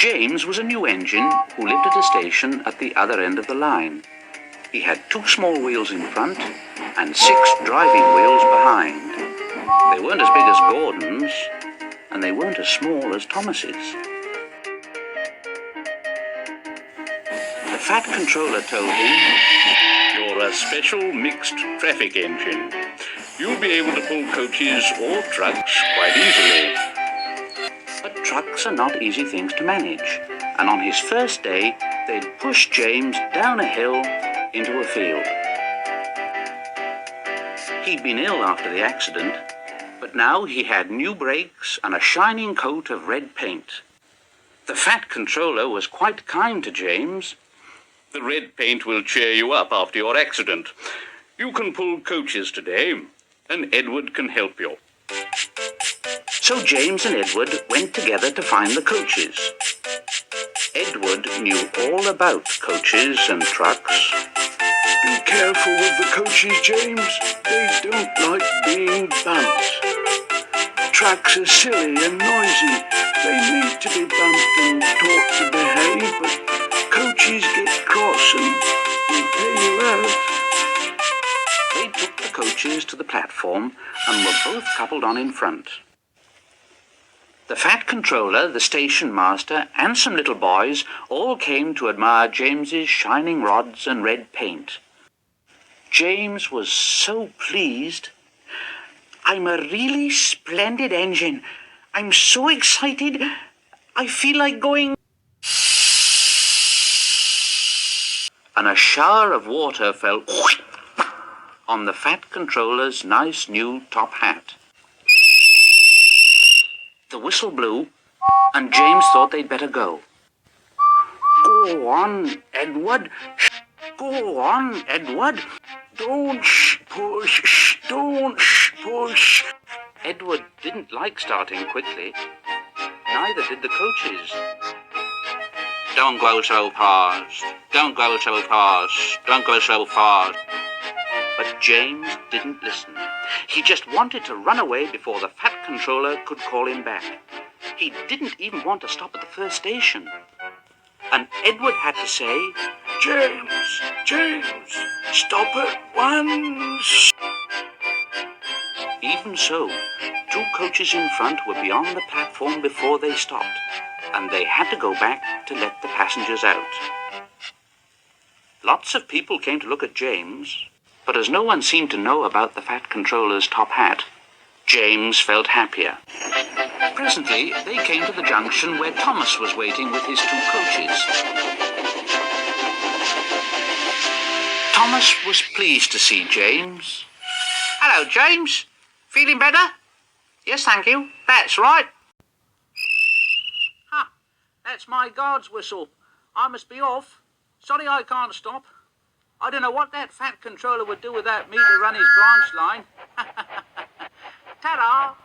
James was a new engine who lived at a station at the other end of the line. He had 2 small wheels in front and 6 driving wheels behind. They weren't as big as Gordon's, and they weren't as small as Thomas's. The Fat Controller told him, "You're a special mixed traffic engine. You'll be able to pull coaches or trucks quite easily." But trucks are not easy things to manage, and on his first day, they'd push James down a hill into a field. He'd been ill after the accident, but now he had new brakes and a shining coat of red paint. The Fat Controller was quite kind to James. "The red paint will cheer you up after your accident. You can pull coaches today, and Edward can help you." So James and Edward went together to find the coaches. Edward knew all about coaches and trucks. "Be careful with the coaches, James. They don't like being bumped. Trucks are silly and noisy. They need to be bumped and taught to behave, but coaches get cross and will pay you out." They took the coaches to the platform and were both coupled on in front. The Fat Controller, the station master, and some little boys all came to admire James's shining rods and red paint. James was so pleased. "I'm a really splendid engine. I'm so excited. I feel like going..." And a shower of water fell on the Fat Controller's nice new top hat. The whistle blew, and James thought they'd better go. "Go on, Edward. Go on, Edward. Don't push. Don't push." Edward didn't like starting quickly. Neither did the coaches. "Don't go so fast. Don't go so fast. Don't go so fast." But James didn't listen. He just wanted to run away before the Fat Controller could call him back. He didn't even want to stop at the first station. And Edward had to say, James, stop at once." Even so, 2 coaches in front were beyond the platform before they stopped, and they had to go back to let the passengers out. Lots of people came to look at James, but as no one seemed to know about the Fat Controller's top hat, James felt happier. Presently, they came to the junction where Thomas was waiting with his 2 coaches. Thomas was pleased to see James. "Hello, James. Feeling better?" "Yes, thank you. That's right." That's my guard's whistle. I must be off. Sorry I can't stop. I don't know what that Fat Controller would do without me to run his branch line. Ta-da!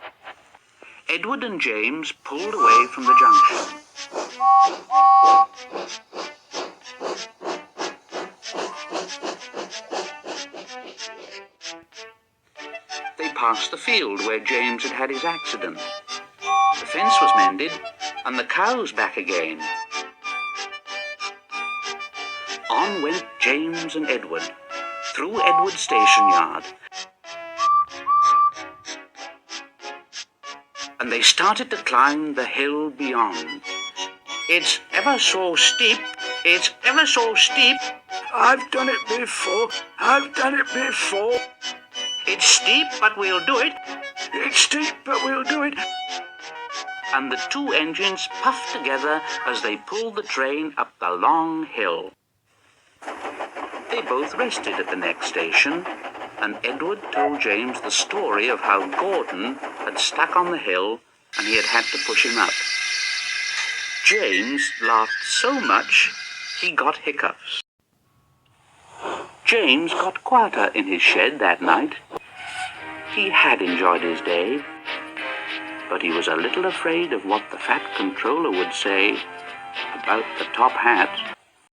Edward and James pulled away from the junction. They passed the field where James had had his accident. The fence was mended, and the cows back again. On went James and Edward, through Edward's station yard. And they started to climb the hill beyond. "It's ever so steep. It's ever so steep." "I've done it before. I've done it before." "It's steep, but we'll do it." "It's steep, but we'll do it." And the 2 engines puffed together as they pulled the train up the long hill. They both rested at the next station, and Edward told James the story of how Gordon had stuck on the hill and he had had to push him up. James laughed so much he got hiccups. James got quieter in his shed that night. He had enjoyed his day, but he was a little afraid of what the Fat Controller would say about the top hat.